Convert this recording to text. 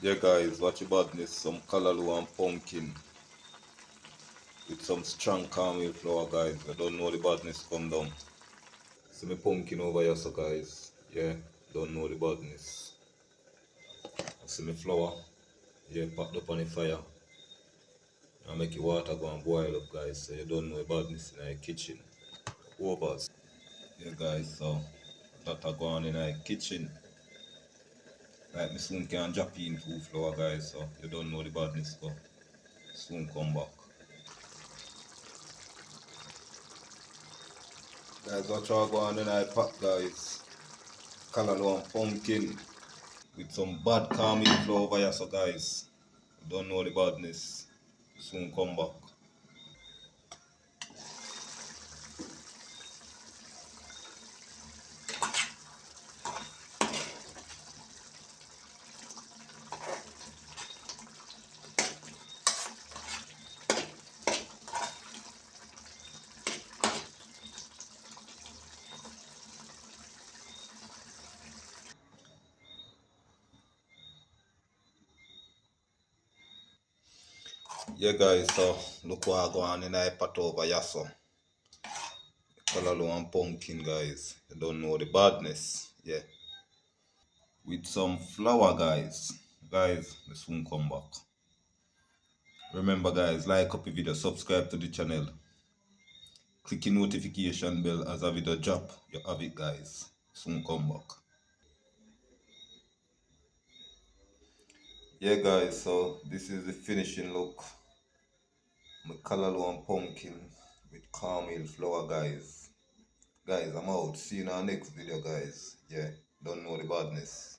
Yeah guys, watch your badness, some callaloo and pumpkin with some strong cornmeal flour guys. I don't know the badness come down. See me pumpkin over here so guys. Yeah, don't know the badness. See me flour. Yeah, packed up on the fire. I make your water go and boil up guys, so you don't know the badness in the kitchen. Overs. Yeah guys, so that are going in the kitchen. Like me soon can drop in two flour guys, so you don't know the badness go. Soon come back. Guys, watch out go on in the pot guys. Callaloo and pumpkin with some bad calming flow over here so guys. Don't know the badness. Soon come back. Yeah guys, so look what I go on in the pot over here so. Callaloo and pumpkin guys. You don't know the badness. Yeah. With some flour guys. Guys, we soon come back. Remember guys, like up the video, subscribe to the channel. Click the notification bell as a video drop. You have it guys. Soon come back. Yeah guys, so this is the finishing look. My callaloo and pumpkin with caramel flour guys. Guys, I'm out. See you in our next video guys. Yeah, don't know the badness.